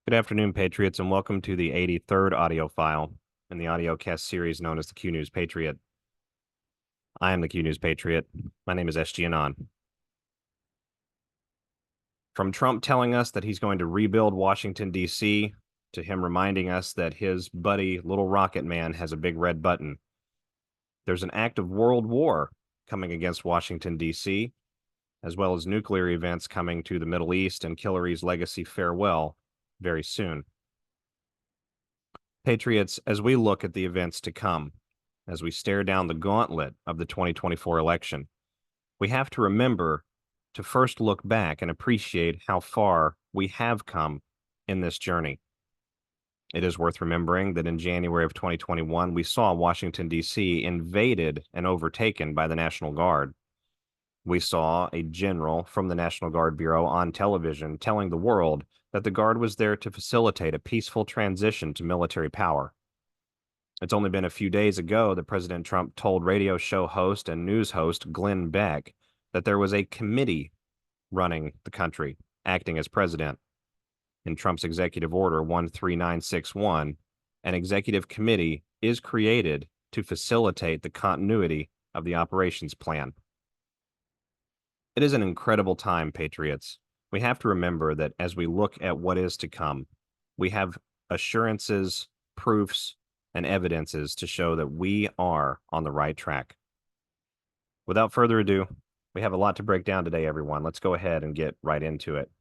Good afternoon, Patriots, and welcome to the 83rd audio file in the audiocast series known as the Q News Patriot. I am the Q News Patriot. My name is SG Anon. From Trump telling us that he's going to rebuild Washington, D.C., to him reminding us that his buddy, Little Rocket Man, has a big red button. There's an active world war coming against Washington, D.C., as well as nuclear events coming to the Middle East and Killary's legacy farewell very soon. Patriots, as we look at the events to come, as we stare down the gauntlet of the 2024 election, we have to remember to first look back and appreciate how far we have come in this journey. It is worth remembering that in January of 2021, we saw Washington, D.C. invaded and overtaken by the National Guard. We saw a general from the National Guard Bureau on television telling the world that the Guard was there to facilitate a peaceful transition to military power. It's only been a few days ago that President Trump told radio show host and news host Glenn Beck that there was a committee running the country, acting as president. In Trump's Executive Order 13961, an executive committee is created to facilitate the continuity of the operations plan. It is an incredible time, Patriots. We have to remember that as we look at what is to come, we have assurances, proofs, and evidences to show that we are on the right track. Without further ado, we have a lot to break down today, everyone. Let's go ahead and get right into it.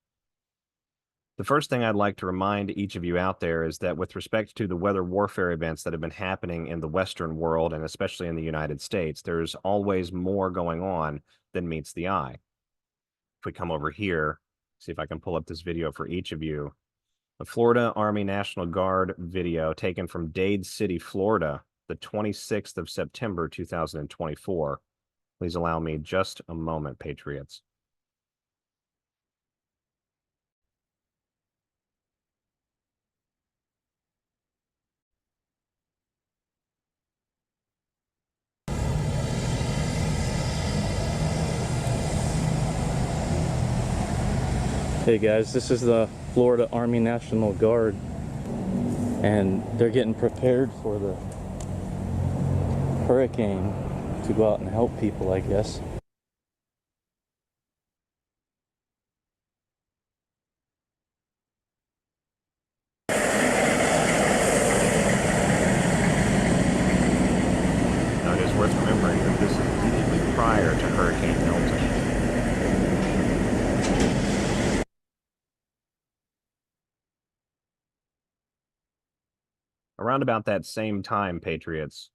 The first thing I'd like to remind each of you out there is that with respect to the weather warfare events that have been happening in the Western world, and especially in the United States, there's always more going on than meets the eye. If we come over here, see if I can pull up this video for each of you. The Florida Army National Guard video taken from Dade City, Florida, the 26th of September, 2024. Please allow me just a moment, Patriots. Hey guys, this is the Florida Army National Guard, and they're getting prepared for the hurricane to go out and help people, I guess. Now, it is worth remembering that this is immediately prior to Hurricane Milton. Around about that same time, Patriots,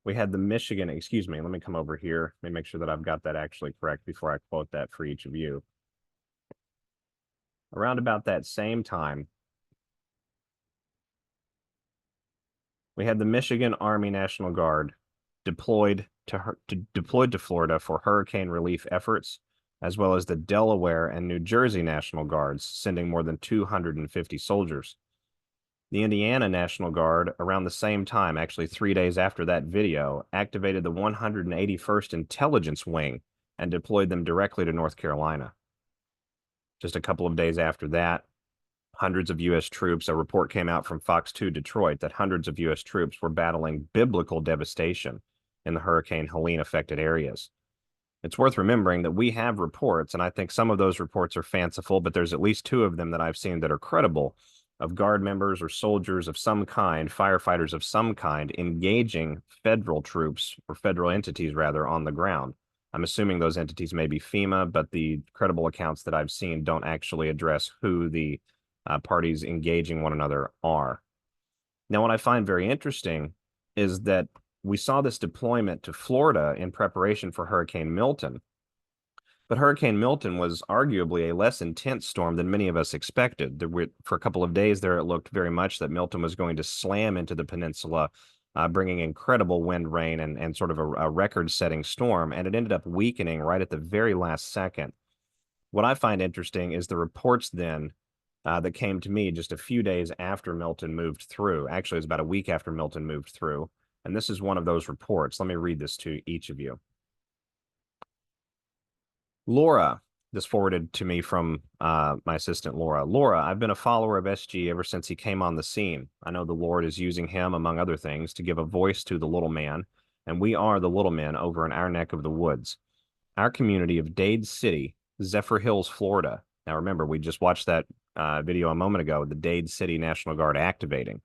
we had the Michigan, excuse me, let me come over here. Let me make sure that I've got that actually correct before I quote that for each of you. Around about that same time, we had the Michigan Army National Guard deployed to Florida for hurricane relief efforts, as well as the Delaware and New Jersey National Guards, sending more than 250 soldiers. The Indiana National Guard, around the same time, actually 3 days after that video, activated the 181st Intelligence Wing and deployed them directly to North Carolina. Just a couple of days after that, hundreds of U.S. troops, a report came out from Fox 2 Detroit that hundreds of U.S. troops were battling biblical devastation in the Hurricane Helene affected areas. It's worth remembering that we have reports, and I think some of those reports are fanciful, but there's at least 2 of them that I've seen that are credible, of Guard members or soldiers of some kind, firefighters of some kind, engaging federal troops, or federal entities rather, on the ground. I'm assuming those entities may be FEMA, but the credible accounts that I've seen don't actually address who the parties engaging one another are. Now, what I find very interesting is that we saw this deployment to Florida in preparation for Hurricane Milton. But Hurricane Milton was arguably a less intense storm than many of us expected. For a couple of days there, it looked very much that Milton was going to slam into the peninsula, bringing incredible wind, rain, and sort of a record-setting storm, and it ended up weakening right at the very last second. What I find interesting is the reports then that came to me just a few days after Milton moved through. Actually, it was about a week after Milton moved through, and this is one of those reports. Let me read this to each of you. Laura, this forwarded to me from my assistant, Laura. Laura, I've been a follower of SG ever since he came on the scene. I know the Lord is using him, among other things, to give a voice to the little man, and we are the little men over in our neck of the woods. Our community of Dade City, Zephyr Hills, Florida. Now, remember, we just watched that video a moment ago, the Dade City National Guard activating.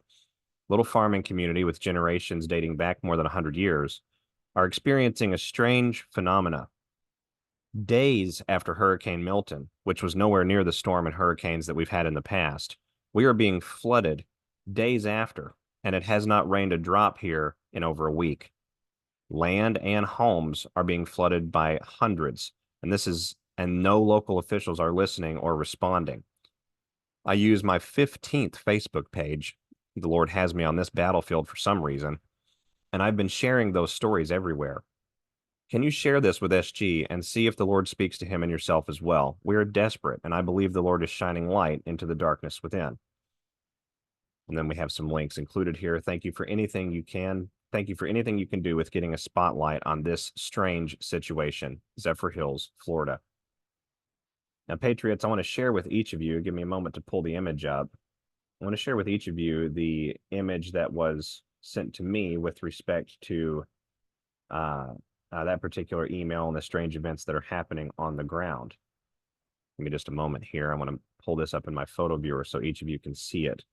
Little farming community with generations dating back more than 100 years are experiencing a strange phenomena. Days after Hurricane Milton, which was nowhere near the storm and hurricanes that we've had in the past, we are being flooded days after, and it has not rained a drop here in over a week. Land and homes are being flooded by hundreds, and no local officials are listening or responding. I use my 15th Facebook page. The Lord has me on this battlefield for some reason, and I've been sharing those stories everywhere. Can you share this with SG and see if the Lord speaks to him and yourself as well? We are desperate, and I believe the Lord is shining light into the darkness within. And then we have some links included here. Thank you for anything you can. Thank you for anything you can do with getting a spotlight on this strange situation, Zephyr Hills, Florida. Now, Patriots, I want to share with each of you, give me a moment to pull the image up. I want to share with each of you the image that was sent to me with respect to that particular email and the strange events that are happening on the ground. Give me just a moment here. I want to pull this up in my photo viewer so each of you can see it.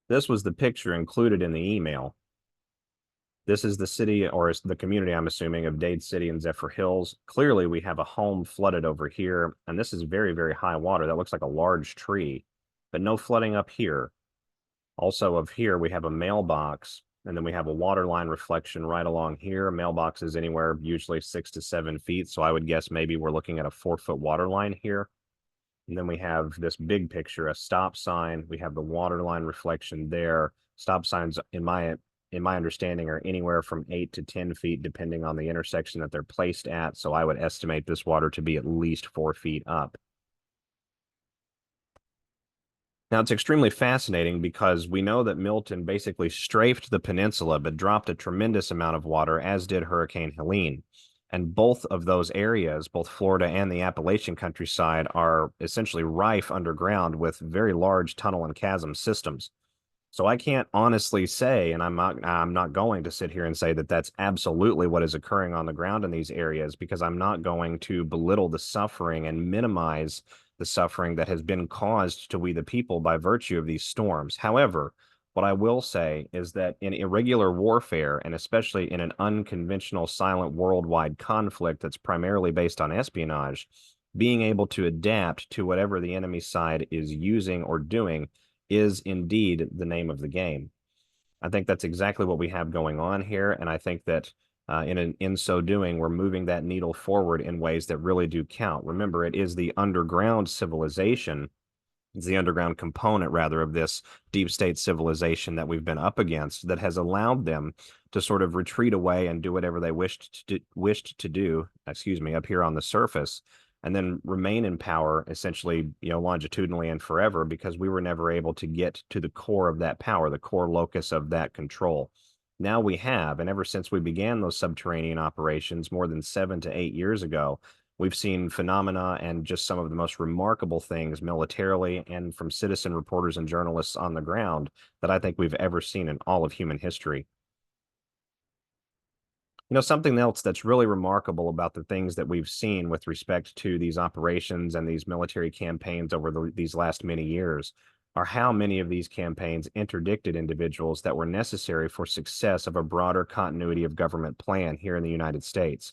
This was the picture included in the email. This is the city, or the community, I'm assuming, of Dade City and Zephyr Hills. Clearly, we have a home flooded over here, and this is very, very high water. That looks like a large tree, but no flooding up here. Also, of here, we have a mailbox, and then we have a water line reflection right along here. Mailbox is anywhere usually 6 to 7 feet, so I would guess maybe we're looking at a 4-foot water line here. And then we have this big picture, a stop sign. We have the water line reflection there. Stop signs, in my understanding, are anywhere from 8 to 10 feet, depending on the intersection that they're placed at. So I would estimate this water to be at least 4 feet up. Now, it's extremely fascinating because we know that Milton basically strafed the peninsula, but dropped a tremendous amount of water, as did Hurricane Helene. And both of those areas, both Florida and the Appalachian countryside, are essentially rife underground with very large tunnel and chasm systems. So I can't honestly say, and I'm not going to sit here and say that that's absolutely what is occurring on the ground in these areas, because I'm not going to belittle the suffering and minimize the suffering that has been caused to we the people by virtue of these storms. However, what I will say is that in irregular warfare, and especially in an unconventional silent worldwide conflict that's primarily based on espionage, being able to adapt to whatever the enemy side is using or doing is indeed the name of the game. I think that's exactly what we have going on here, and I think that in so doing, we're moving that needle forward in ways that really do count. Remember, it is the underground civilization, it's the underground component, rather, of this deep state civilization that we've been up against that has allowed them to sort of retreat away and do whatever they wished to do, up here on the surface, and then remain in power essentially, longitudinally and forever, because we were never able to get to the core of that power, the core locus of that control. Now we have, and ever since we began those subterranean operations more than 7 to 8 years ago, we've seen phenomena and just some of the most remarkable things militarily and from citizen reporters and journalists on the ground that I think we've ever seen in all of human history. Something else that's really remarkable about the things that we've seen with respect to these operations and these military campaigns over these last many years are how many of these campaigns interdicted individuals that were necessary for success of a broader continuity of government plan here in the United States.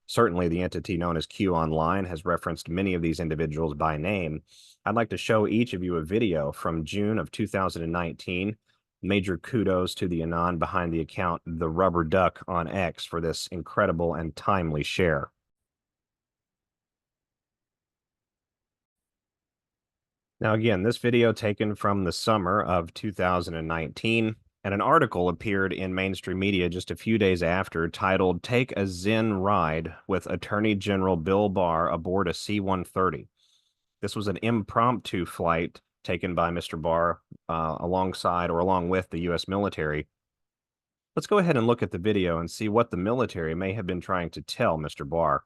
Certainly, the entity known as QLINE has referenced many of these individuals by name. I'd like to show each of you a video from June of 2019. Major kudos to the Anon behind the account, The Rubber Duck on X, for this incredible and timely share. Now, again, this video taken from the summer of 2019, and an article appeared in mainstream media just a few days after titled, "Take a Zen Ride with Attorney General Bill Barr Aboard a C-130. This was an impromptu flight taken by Mr. Barr along with the U.S. military Let's go ahead and look at the video and see what the military may have been trying to tell Mr. Barr.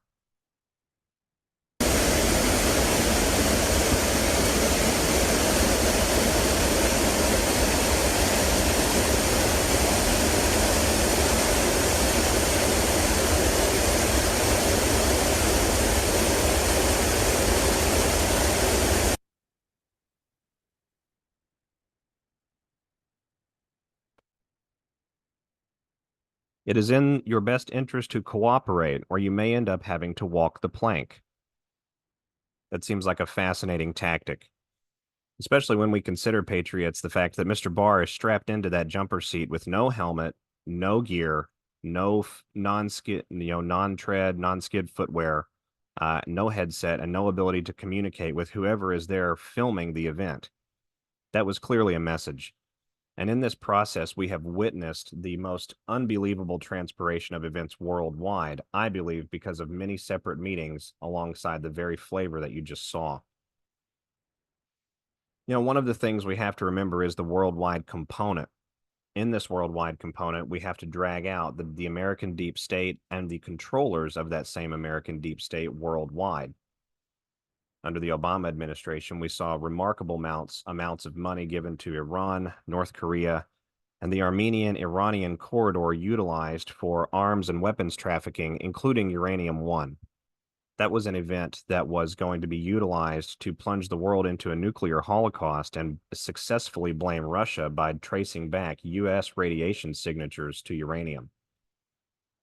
It is in your best interest to cooperate, or you may end up having to walk the plank. That seems like a fascinating tactic, especially when we consider, Patriots, the fact that Mr. Barr is strapped into that jumper seat with no helmet, no gear, no non-skid, non-tread, non-skid footwear, no headset, and no ability to communicate with whoever is there filming the event. That was clearly a message. And in this process, we have witnessed the most unbelievable transpiration of events worldwide, I believe, because of many separate meetings alongside the very flavor that you just saw. One of the things we have to remember is the worldwide component. In this worldwide component, we have to drag out the American deep state and the controllers of that same American deep state worldwide. Under the Obama administration, we saw remarkable amounts of money given to Iran, North Korea, and the Armenian-Iranian corridor utilized for arms and weapons trafficking, including uranium-1. That was an event that was going to be utilized to plunge the world into a nuclear holocaust and successfully blame Russia by tracing back U.S. radiation signatures to uranium.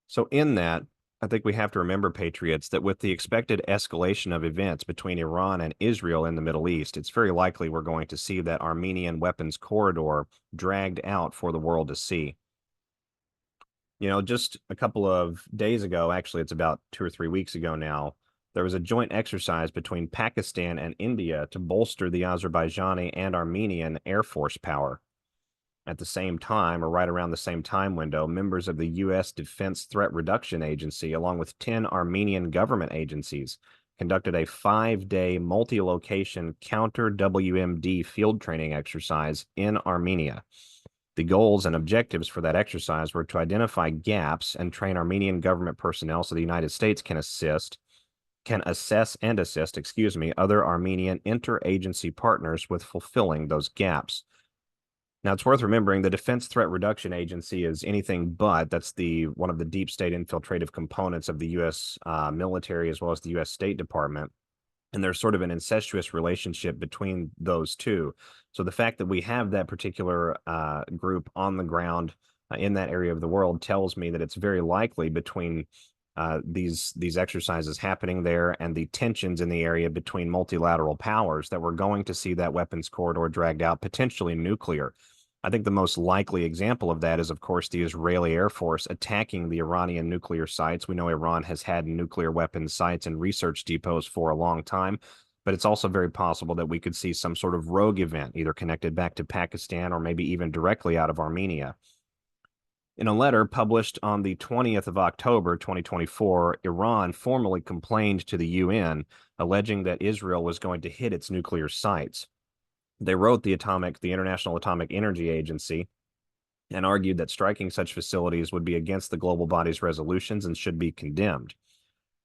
So in that, I think we have to remember, Patriots, that with the expected escalation of events between Iran and Israel in the Middle East, it's very likely we're going to see that Armenian weapons corridor dragged out for the world to see. Just a couple of days ago, actually, it's about 2 or 3 weeks ago now, there was a joint exercise between Pakistan and India to bolster the Azerbaijani and Armenian Air Force power. At the same time, or right around the same time window, members of the U.S. Defense Threat Reduction Agency, along with 10 Armenian government agencies, conducted a 5-day multi-location counter-WMD field training exercise in Armenia. The goals and objectives for that exercise were to identify gaps and train Armenian government personnel so the United States can assess and assist, other Armenian interagency partners with fulfilling those gaps. Now, it's worth remembering the Defense Threat Reduction Agency is anything but. That's one of the deep state infiltrative components of the U.S. Military as well as the U.S. State Department. And there's sort of an incestuous relationship between those two. So the fact that we have that particular group on the ground in that area of the world tells me that it's very likely between these exercises happening there and the tensions in the area between multilateral powers that we're going to see that weapons corridor dragged out, potentially nuclear. I think the most likely example of that is, of course, the Israeli Air Force attacking the Iranian nuclear sites. We know Iran has had nuclear weapons sites and research depots for a long time, but it's also very possible that we could see some sort of rogue event, either connected back to Pakistan or maybe even directly out of Armenia. In a letter published on the 20th of October, 2024, Iran formally complained to the UN, alleging that Israel was going to hit its nuclear sites. They wrote the International Atomic Energy Agency and argued that striking such facilities would be against the global body's resolutions and should be condemned.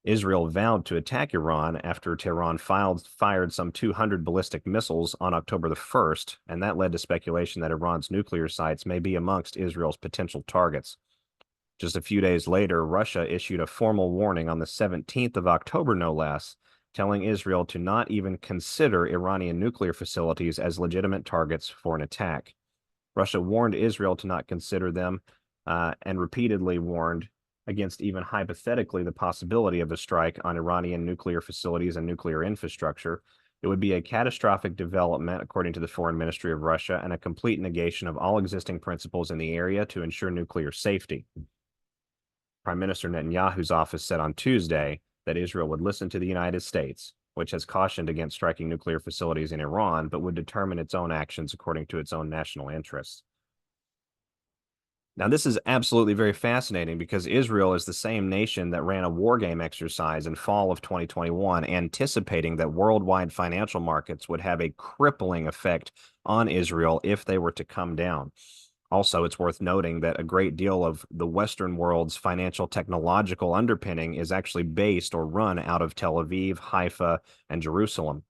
Israel vowed to attack Iran after Tehran fired some 200 ballistic missiles on October the 1st, and that led to speculation that Iran's nuclear sites may be amongst Israel's potential targets. Just a few days later, Russia issued a formal warning on the 17th of October, no less, telling Israel to not even consider Iranian nuclear facilities as legitimate targets for an attack. Russia warned Israel to not consider them and repeatedly warned against even hypothetically the possibility of a strike on Iranian nuclear facilities and nuclear infrastructure. It would be a catastrophic development, according to the Foreign Ministry of Russia, and a complete negation of all existing principles in the area to ensure nuclear safety. Prime Minister Netanyahu's office said on Tuesday that Israel would listen to the United States, which has cautioned against striking nuclear facilities in Iran, but would determine its own actions according to its own national interests. Now, this is absolutely very fascinating because Israel is the same nation that ran a war game exercise in fall of 2021, anticipating that worldwide financial markets would have a crippling effect on Israel if they were to come down. Also, it's worth noting that a great deal of the Western world's financial technological underpinning is actually based or run out of Tel Aviv, Haifa, and Jerusalem.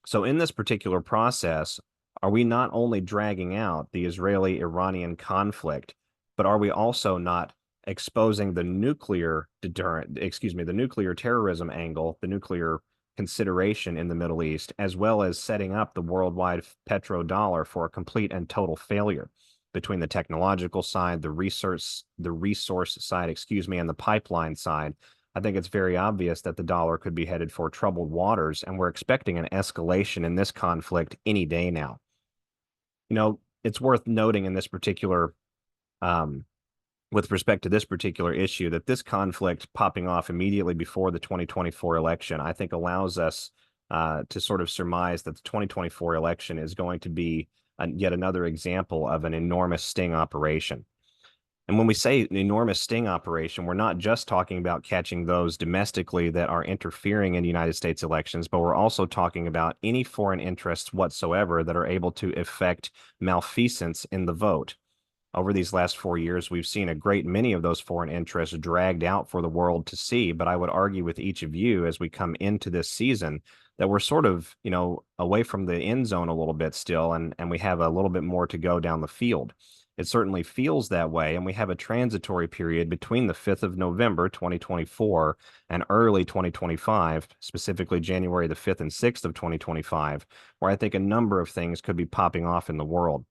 So in this particular process, are we not only dragging out the Israeli-Iranian conflict, but are we also not exposing the nuclear the nuclear terrorism angle, the nuclear consideration in the Middle East, as well as setting up the worldwide petrodollar for a complete and total failure between the technological side, the resource side, and the pipeline side? I think it's very obvious that the dollar could be headed for troubled waters, and we're expecting an escalation in this conflict any day now. You know, it's worth noting in this particular, with respect to this particular issue, that this conflict popping off immediately before the 2024 election, I think allows us to sort of surmise that the 2024 election is going to be yet another example of an enormous sting operation. And when we say an enormous sting operation, we're not just talking about catching those domestically that are interfering in United States elections, but we're also talking about any foreign interests whatsoever that are able to effect malfeasance in the vote. Over these last 4 years, we've seen a great many of those foreign interests dragged out for the world to see. But I would argue with each of you as we come into this season that we're sort of, away from the end zone a little bit still, and we have a little bit more to go down the field. It certainly feels that way, and we have a transitory period between the 5th of November, 2024, and early 2025, specifically January the 5th and 6th of 2025, where I think a number of things could be popping off in the world.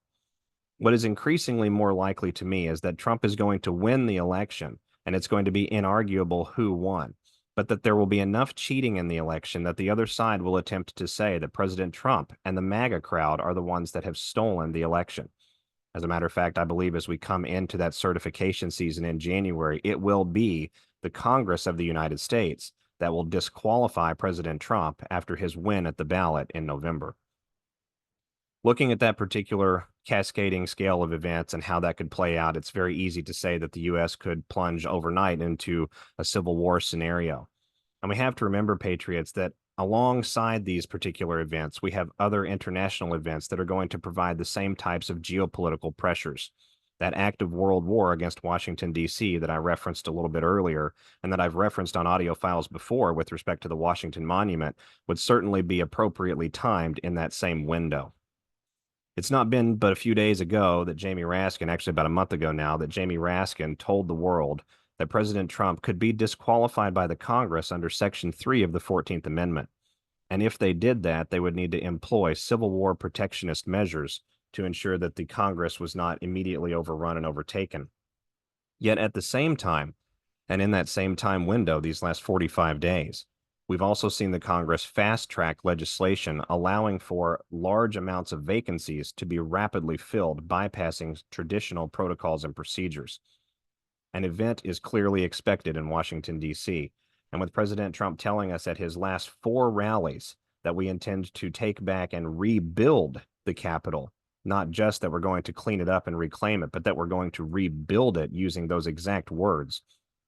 What is increasingly more likely to me is that Trump is going to win the election, and it's going to be inarguable who won, but that there will be enough cheating in the election that the other side will attempt to say that President Trump and the MAGA crowd are the ones that have stolen the election. As a matter of fact, I believe as we come into that certification season in January, it will be the Congress of the United States that will disqualify President Trump after his win at the ballot in November. Looking at that particular cascading scale of events and how that could play out, it's very easy to say that the U.S. could plunge overnight into a civil war scenario. And we have to remember, Patriots, that alongside these particular events, we have other international events that are going to provide the same types of geopolitical pressures. That active world war against Washington, D.C., that I referenced a little bit earlier, and that I've referenced on audio files before with respect to the Washington Monument, would certainly be appropriately timed in that same window. It's not been but a few days ago that Jamie Raskin, actually about a month ago now, that Jamie Raskin told the world that President Trump could be disqualified by the Congress under Section 3 of the 14th Amendment. And if they did that, they would need to employ Civil War protectionist measures to ensure that the Congress was not immediately overrun and overtaken. Yet at the same time, and in that same time window, these last 45 days, we've also seen the Congress fast-track legislation allowing for large amounts of vacancies to be rapidly filled, bypassing traditional protocols and procedures. An event is clearly expected in Washington, D.C., and with President Trump telling us at his last 4 rallies that we intend to take back and rebuild the Capitol, not just that we're going to clean it up and reclaim it, but that we're going to rebuild it using those exact words,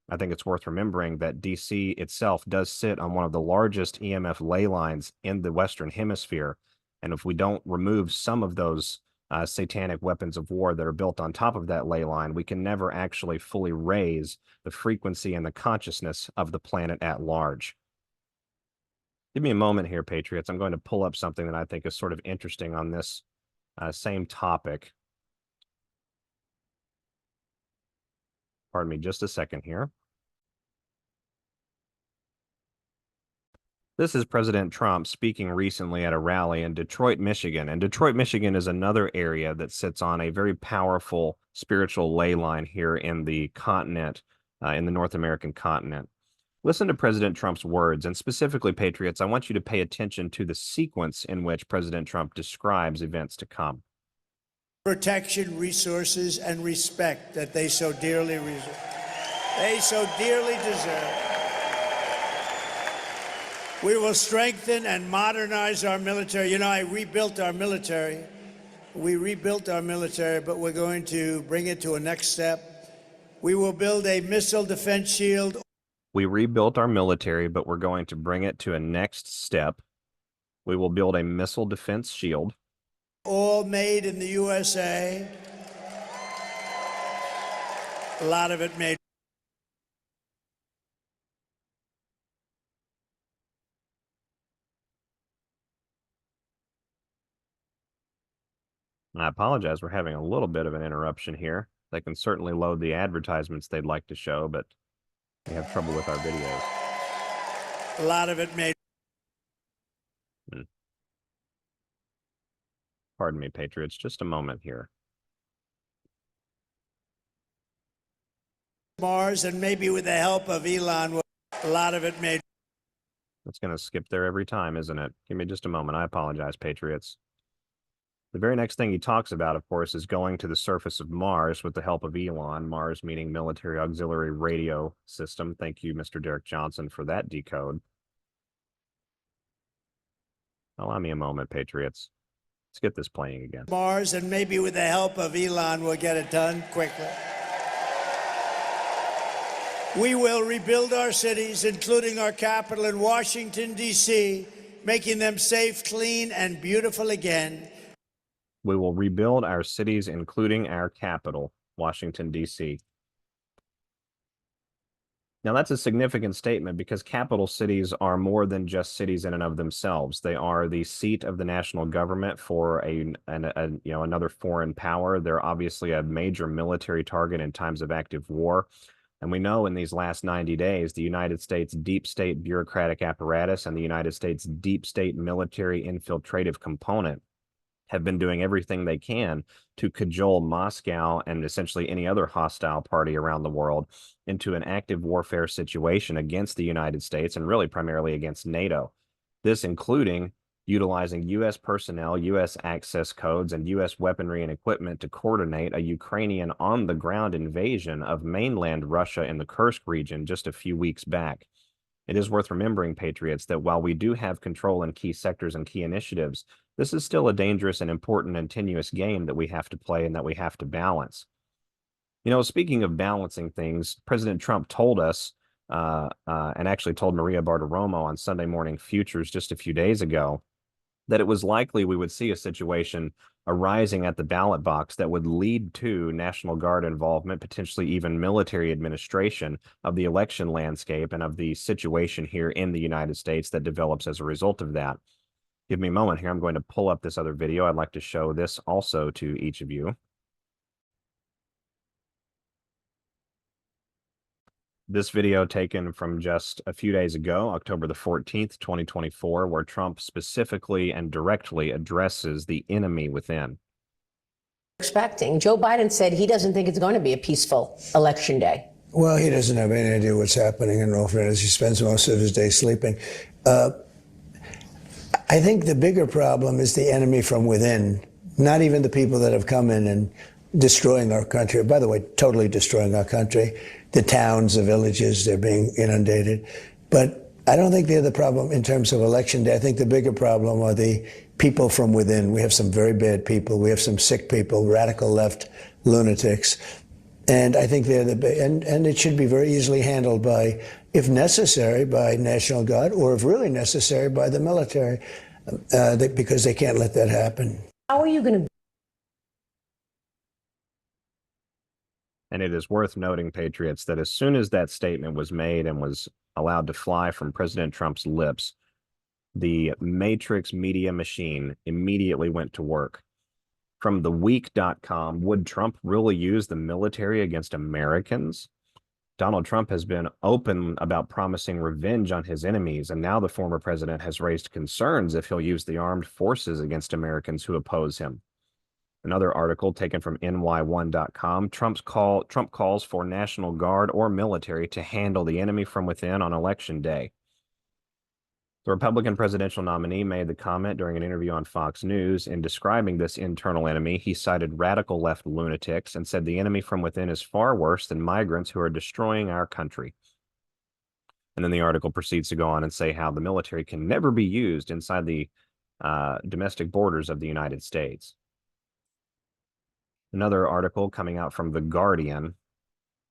I think it's worth remembering that D.C. itself does sit on one of the largest EMF ley lines in the Western Hemisphere. And if we don't remove some of those satanic weapons of war that are built on top of that ley line, we can never actually fully raise the frequency and the consciousness of the planet at large. Give me a moment here, Patriots. I'm going to pull up something that I think is sort of interesting on this same topic. Pardon me just a second here. This is President Trump speaking recently at a rally in Detroit, Michigan. And Detroit, Michigan is another area that sits on a very powerful spiritual ley line here in the continent, in the North American continent. Listen to President Trump's words, and specifically, Patriots, I want you to pay attention to the sequence in which President Trump describes events to come. Protection, resources, and respect that they so dearly deserve. We will strengthen and modernize our military. You know, I rebuilt our military. We rebuilt our military, but we're going to bring it to a next step. We will build a missile defense shield. We rebuilt our military, but we're going to bring it to a next step. We will build a missile defense shield. All made in the USA. A lot of it made. I apologize. We're having a little bit of an interruption here. They can certainly load the advertisements they'd like to show, but we have trouble with our videos. A lot of it made. Pardon me, Patriots. Just a moment here. Mars, and maybe with the help of Elon, a lot of it made. It's going to skip there every time, isn't it? Give me just a moment. I apologize, Patriots. The very next thing he talks about, of course, is going to the surface of Mars with the help of Elon. Mars meaning Military Auxiliary Radio System. Thank you, Mr. Derek Johnson, for that decode. Allow me a moment, Patriots. Let's get this playing again. Mars, and maybe with the help of Elon, we'll get it done quickly. We will rebuild our cities, including our capital in Washington, D.C., making them safe, clean, and beautiful again. We will rebuild our cities, including our capital, Washington, D.C. Now, that's a significant statement because capital cities are more than just cities in and of themselves. They are the seat of the national government for another foreign power. They're obviously a major military target in times of active war. And we know in these last 90 days, the United States deep state bureaucratic apparatus and the United States deep state military infiltrative component have been doing everything they can to cajole Moscow and essentially any other hostile party around the world into an active warfare situation against the United States and really primarily against NATO. This including utilizing U.S. personnel, U.S. access codes, and U.S. weaponry and equipment to coordinate a Ukrainian on-the-ground invasion of mainland Russia in the Kursk region just a few weeks back. It is worth remembering, Patriots, that while we do have control in key sectors and key initiatives, this is still a dangerous and important and tenuous game that we have to play and that we have to balance. You know, speaking of balancing things, President Trump told us, and actually told Maria Bartiromo on Sunday Morning Futures just a few days ago, that it was likely we would see a situation arising at the ballot box that would lead to National Guard involvement, potentially even military administration of the election landscape and of the situation here in the United States that develops as a result of that. Give me a moment here. I'm going to pull up this other video. I'd like to show this also to each of you. This video taken from just a few days ago, October the 14th, 2024, where Trump specifically and directly addresses the enemy within. Expecting. Joe Biden said he doesn't think it's going to be a peaceful election day. Well, he doesn't have any idea what's happening in all fairness. He spends most of his day sleeping. I think the bigger problem is the enemy from within, not even the people that have come in and destroying our country. By the way, totally destroying our country. The towns, the villages, they're being inundated. But I don't think they're the problem in terms of election day. I think the bigger problem are the people from within. We have some very bad people. We have some sick people, radical left lunatics. And I think they're and it should be very easily handled by, if necessary, by National Guard, or if really necessary, by the military, because they can't let that happen. How are you going to? And it is worth noting, Patriots, that as soon as that statement was made and was allowed to fly from President Trump's lips, the Matrix media machine immediately went to work. From theweek.com, would Trump really use the military against Americans? Donald Trump has been open about promising revenge on his enemies, and now the former president has raised concerns if he'll use the armed forces against Americans who oppose him. Another article taken from ny1.com, Trump calls for National Guard or military to handle the enemy from within on Election Day. The Republican presidential nominee made the comment during an interview on Fox News. In describing this internal enemy, he cited radical left lunatics and said the enemy from within is far worse than migrants who are destroying our country. And then the article proceeds to go on and say how the military can never be used inside the domestic borders of the United States. Another article coming out from The Guardian.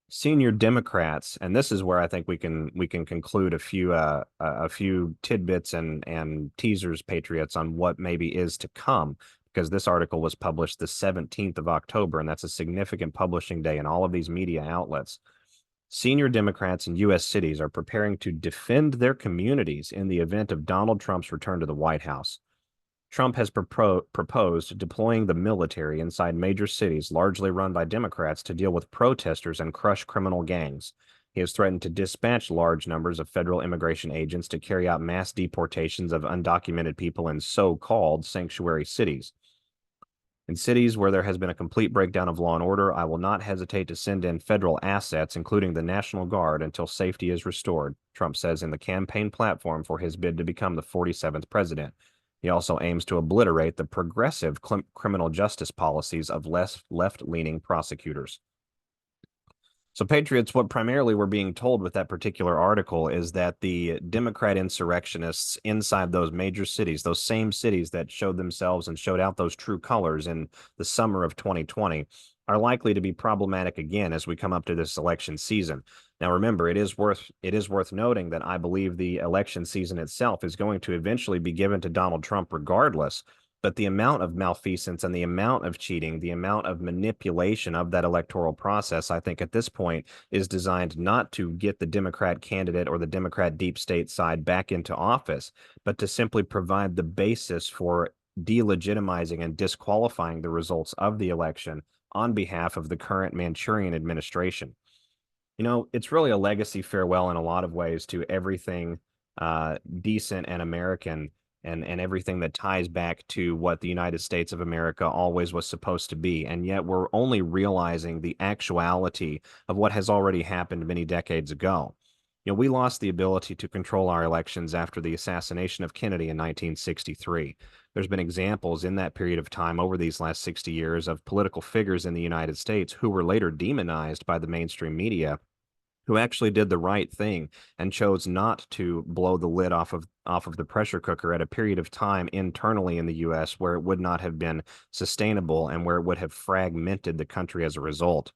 Senior Democrats, and this is where I think we can conclude a few tidbits and teasers, Patriots, on what maybe is to come. because this article was published the 17th of October, and that's a significant publishing day in all of these media outlets. Senior Democrats in U.S. cities are preparing to defend their communities in the event of Donald Trump's return to the White House. Trump has proposed deploying the military inside major cities largely run by Democrats to deal with protesters and crush criminal gangs. He has threatened to dispatch large numbers of federal immigration agents to carry out mass deportations of undocumented people in so-called sanctuary cities. In cities where there has been a complete breakdown of law and order, I will not hesitate to send in federal assets, including the National Guard, until safety is restored, Trump says in the campaign platform for his bid to become the 47th president. He also aims to obliterate the progressive criminal justice policies of left-leaning prosecutors. So, Patriots, what primarily we're being told with that particular article is that the Democrat insurrectionists inside those major cities, those same cities that showed themselves and showed out those true colors in the summer of 2020, are likely to be problematic again as we come up to this election season. Now, remember, it is worth noting that I believe the election season itself is going to eventually be given to Donald Trump regardless. But the amount of malfeasance and the amount of cheating, the amount of manipulation of that electoral process, I think at this point is designed not to get the Democrat candidate or the Democrat deep state side back into office, but to simply provide the basis for delegitimizing and disqualifying the results of the election on behalf of the current Manchurian administration. You know, it's really a legacy farewell in a lot of ways to everything decent and American and everything that ties back to what the United States of America always was supposed to be. And yet we're only realizing the actuality of what has already happened many decades ago. You know, we lost the ability to control our elections after the assassination of Kennedy in 1963. There's been examples in that period of time over these last 60 years of political figures in the United States who were later demonized by the mainstream media, who actually did the right thing and chose not to blow the lid off of the pressure cooker at a period of time internally in the U.S. where it would not have been sustainable and where it would have fragmented the country as a result.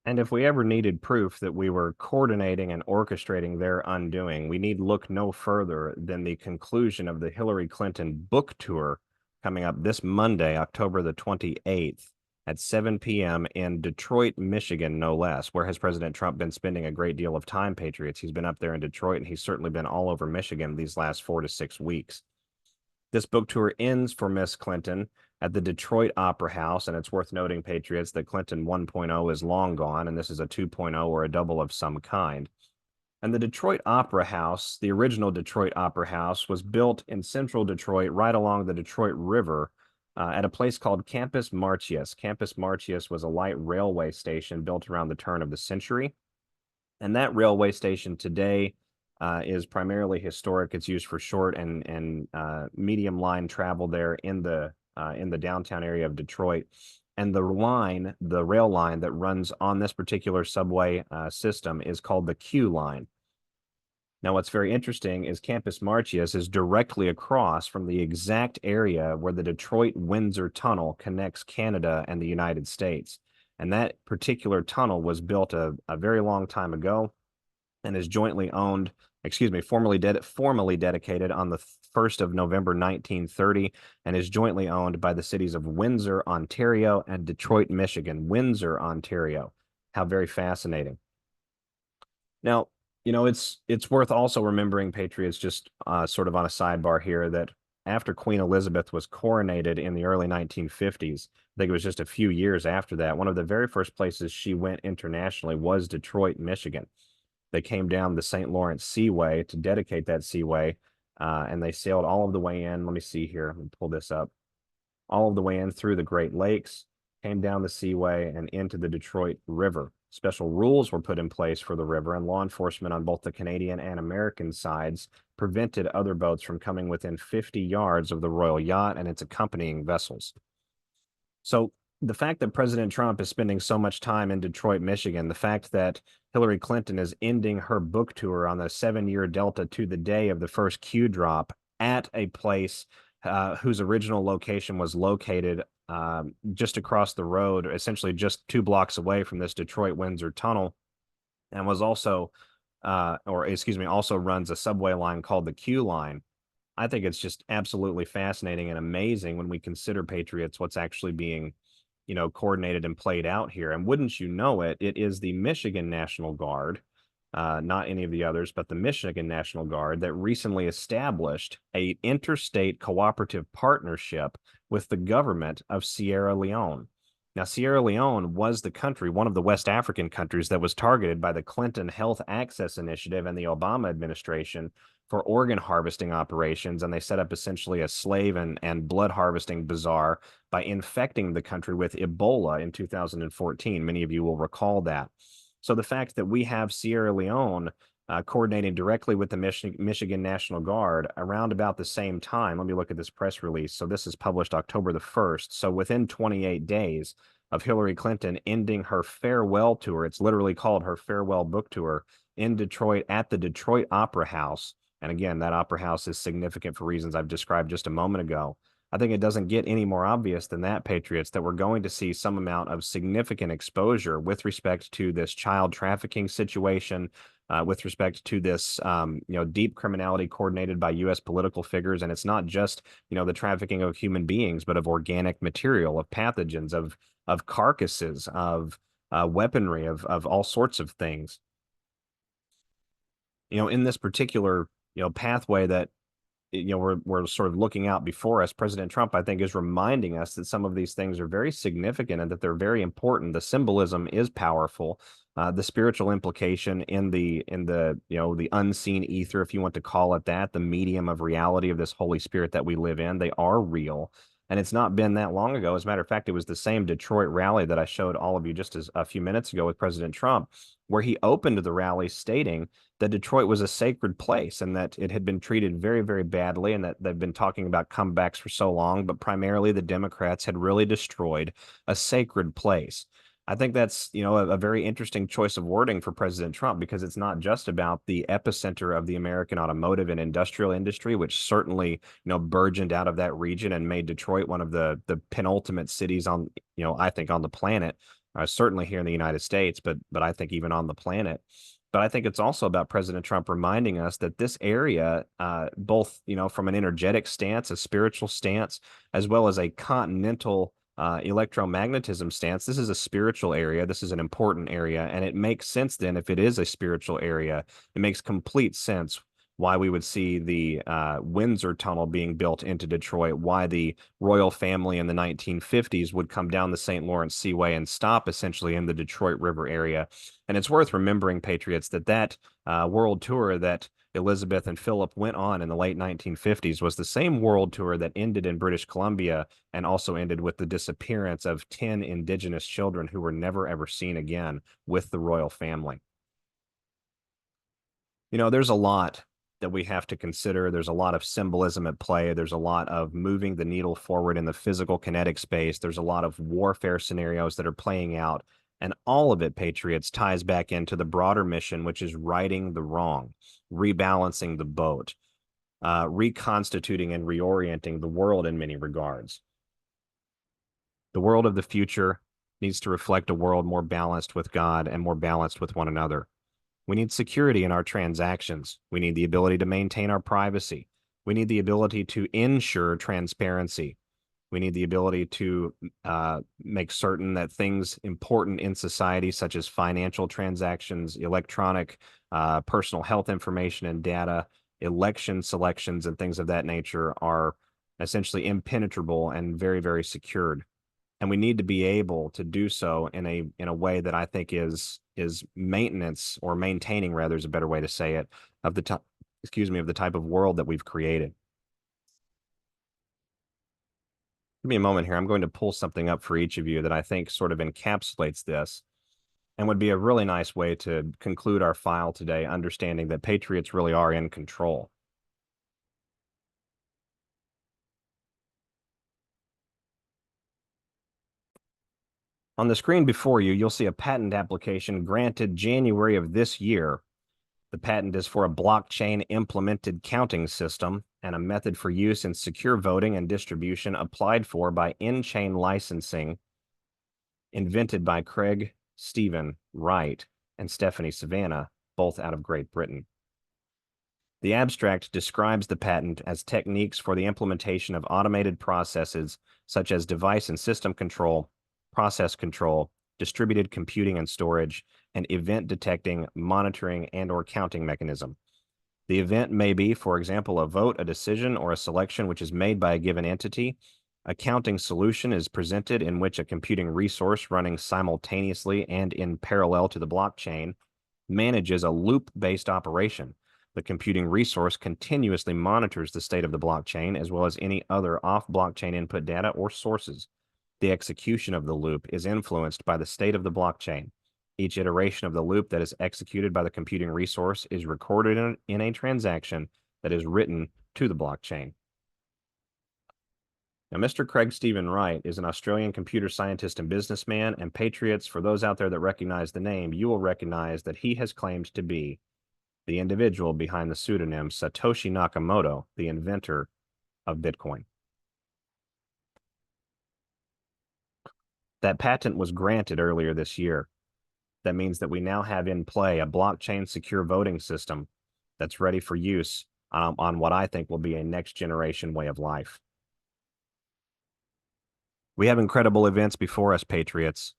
And if we ever needed proof that we were coordinating and orchestrating their undoing, we need look no further than the conclusion of the Hillary Clinton book tour coming up this Monday, October the 28th. At 7 p.m. in Detroit, Michigan, no less. Where has President Trump been spending a great deal of time, Patriots? He's been up there in Detroit, and he's certainly been all over Michigan these last 4 to 6 weeks. This book tour ends for Miss Clinton at the Detroit Opera House, and it's worth noting, Patriots, that Clinton 1.0 is long gone, and this is a 2.0 or a double of some kind. And the Detroit Opera House, the original Detroit Opera House, was built in central Detroit right along the Detroit River, at a place called Campus Martius. Campus Martius was a light railway station built around the turn of the century. And that railway station today is primarily historic. It's used for short and medium line travel there in the downtown area of Detroit. And the rail line that runs on this particular subway system is called the QLINE. Now, what's very interesting is Campus Martius is directly across from the exact area where the Detroit-Windsor Tunnel connects Canada and the United States. And that particular tunnel was built a very long time ago and is jointly owned, formally dedicated on the 1st of November 1930, and is jointly owned by the cities of Windsor, Ontario, and Detroit, Michigan. Windsor, Ontario. How very fascinating. Now, you know, it's worth also remembering, Patriots, just sort of on a sidebar here, that after Queen Elizabeth was coronated in the early 1950s, I think it was just a few years after that, one of the very first places she went internationally was Detroit, Michigan. They came down the St. Lawrence Seaway to dedicate that seaway, and they sailed all of the way in. Let me see here. Let me pull this up. All of the way in through the Great Lakes, came down the seaway and into the Detroit River. Special rules were put in place for the river, and law enforcement on both the Canadian and American sides prevented other boats from coming within 50 yards of the royal yacht and its accompanying vessels. So the fact that President Trump is spending so much time in Detroit, Michigan, the fact that Hillary Clinton is ending her book tour on the 7-year delta to the day of the first Q drop at a place whose original location was located just across the road, essentially just 2 blocks away from this Detroit-Windsor tunnel, and was also, also runs a subway line called the QLINE. I think it's just absolutely fascinating and amazing when we consider, Patriots, what's actually being, coordinated and played out here. And wouldn't you know it, it is the Michigan National Guard, not any of the others, but the Michigan National Guard that recently established a interstate cooperative partnership with the government of Sierra Leone. Now, Sierra Leone was the country, one of the West African countries that was targeted by the Clinton Health Access Initiative and the Obama administration for organ harvesting operations. And they set up essentially a slave and blood harvesting bazaar by infecting the country with Ebola in 2014. Many of you will recall that. So the fact that we have Sierra Leone coordinating directly with the Michigan National Guard around about the same time. Let me look at this press release. So this is published October the 1st. So within 28 days of Hillary Clinton ending her farewell tour, it's literally called her farewell book tour in Detroit at the Detroit Opera House. And again, that opera house is significant for reasons I've described just a moment ago. I think it doesn't get any more obvious than that, Patriots, that we're going to see some amount of significant exposure with respect to this child trafficking situation, with respect to this, deep criminality coordinated by U.S. political figures. And it's not just, the trafficking of human beings, but of organic material, of pathogens, of carcasses, of weaponry, of all sorts of things. In this particular, pathway that we're sort of looking out before us, President Trump, I think, is reminding us that some of these things are very significant and that they're very important. The symbolism is powerful. The spiritual implication in the the unseen ether, if you want to call it that, the medium of reality of this Holy Spirit that we live in, they are real. And it's not been that long ago. As a matter of fact, it was the same Detroit rally that I showed all of you just a few minutes ago with President Trump, where he opened the rally stating that Detroit was a sacred place and that it had been treated very, very badly, and that they've been talking about comebacks for so long, but primarily the Democrats had really destroyed a sacred place. I think that's, a very interesting choice of wording for President Trump, because it's not just about the epicenter of the American automotive and industrial industry, which certainly, burgeoned out of that region and made Detroit one of the penultimate cities on, I think on the planet, certainly here in the United States, but I think even on the planet. But I think it's also about President Trump reminding us that this area, both, from an energetic stance, a spiritual stance, as well as a continental electromagnetism stance, this is a spiritual area. This is an important area. And it makes sense then, if it is a spiritual area, it makes complete sense why we would see the Windsor Tunnel being built into Detroit, why the royal family in the 1950s would come down the St. Lawrence Seaway and stop essentially in the Detroit River area. And it's worth remembering, Patriots, that world tour that Elizabeth and Philip went on in the late 1950s was the same world tour that ended in British Columbia and also ended with the disappearance of 10 indigenous children who were never ever seen again with the royal family. There's a lot that we have to consider. There's a lot of symbolism at play. There's a lot of moving the needle forward in the physical kinetic space. There's a lot of warfare scenarios that are playing out. And all of it, Patriots, ties back into the broader mission, which is righting the wrong, rebalancing the boat, reconstituting and reorienting the world in many regards. The world of the future needs to reflect a world more balanced with God and more balanced with one another. We need security in our transactions. We need the ability to maintain our privacy. We need the ability to ensure transparency. We need the ability to make certain that things important in society, such as financial transactions, electronic personal health information and data, election selections, and things of that nature, are essentially impenetrable and very, very secured. And we need to be able to do so in a way that I think is maintenance, or maintaining rather is a better way to say it, of the type of world that we've created. Give me a moment here. I'm going to pull something up for each of you that I think sort of encapsulates this and would be a really nice way to conclude our file today, understanding that Patriots really are in control. On the screen before you, you'll see a patent application granted January of this year. The patent is for a blockchain implemented counting system and a method for use in secure voting and distribution, applied for by in-chain licensing, invented by Craig Stephen Wright and Stephanie Savannah, both out of Great Britain. The abstract describes the patent as techniques for the implementation of automated processes such as device and system control, process control, distributed computing and storage, and event detecting, monitoring, and/or counting mechanism. The event may be, for example, a vote, a decision, or a selection which is made by a given entity. A counting solution is presented in which a computing resource running simultaneously and in parallel to the blockchain manages a loop-based operation. The computing resource continuously monitors the state of the blockchain as well as any other off-blockchain input data or sources. The execution of the loop is influenced by the state of the blockchain. Each iteration of the loop that is executed by the computing resource is recorded in a transaction that is written to the blockchain. Now, Mr. Craig Stephen Wright is an Australian computer scientist and businessman, and Patriots, for those out there that recognize the name, you will recognize that he has claimed to be the individual behind the pseudonym Satoshi Nakamoto, the inventor of Bitcoin. That patent was granted earlier this year. That means that we now have in play a blockchain secure voting system that's ready for use on what I think will be a next generation way of life. We have incredible events before us, Patriots.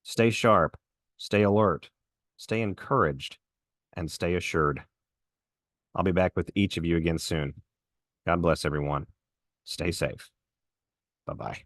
Stay sharp, stay alert, stay encouraged, and stay assured. I'll be back with each of you again soon. God bless everyone. Stay safe. Bye-bye.